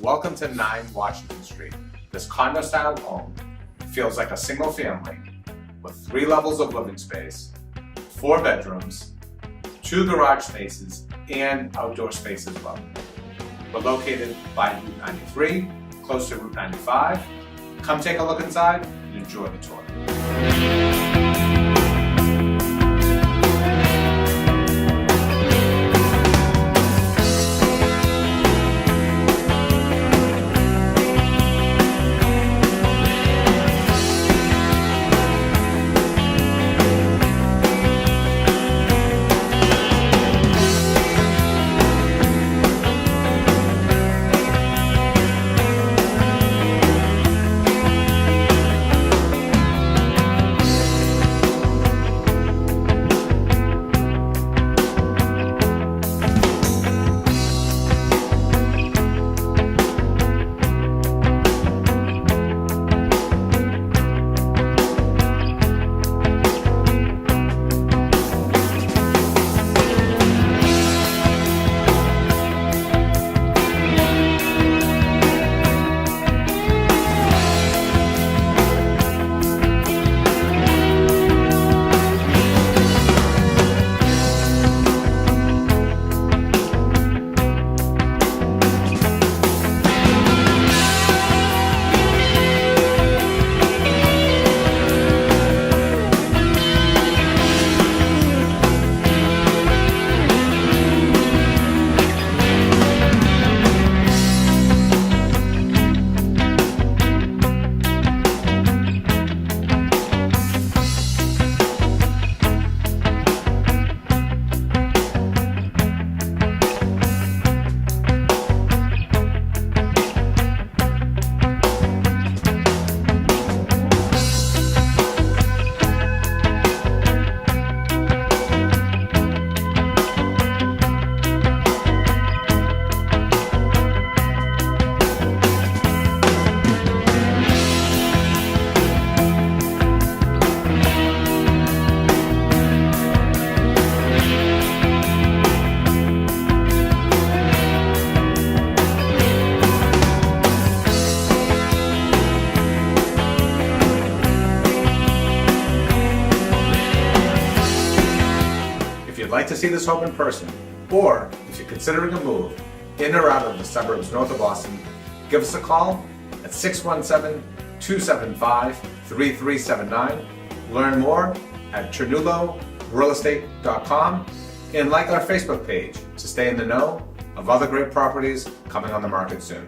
Welcome to 9 Washington Street. This condo-style home feels like a single family with 3 levels of living space, 4 bedrooms, 2 garage spaces, and outdoor space as well. We're located by Route 93, close to Route 95. Come take a look inside and enjoy the tour. If you'd like to see this home in person, or if you're considering a move in or out of the suburbs north of Boston, give us a call at 617-275-3379. Learn more at TernulloRealEstate.com and like our Facebook page to stay in the know of other great properties coming on the market soon.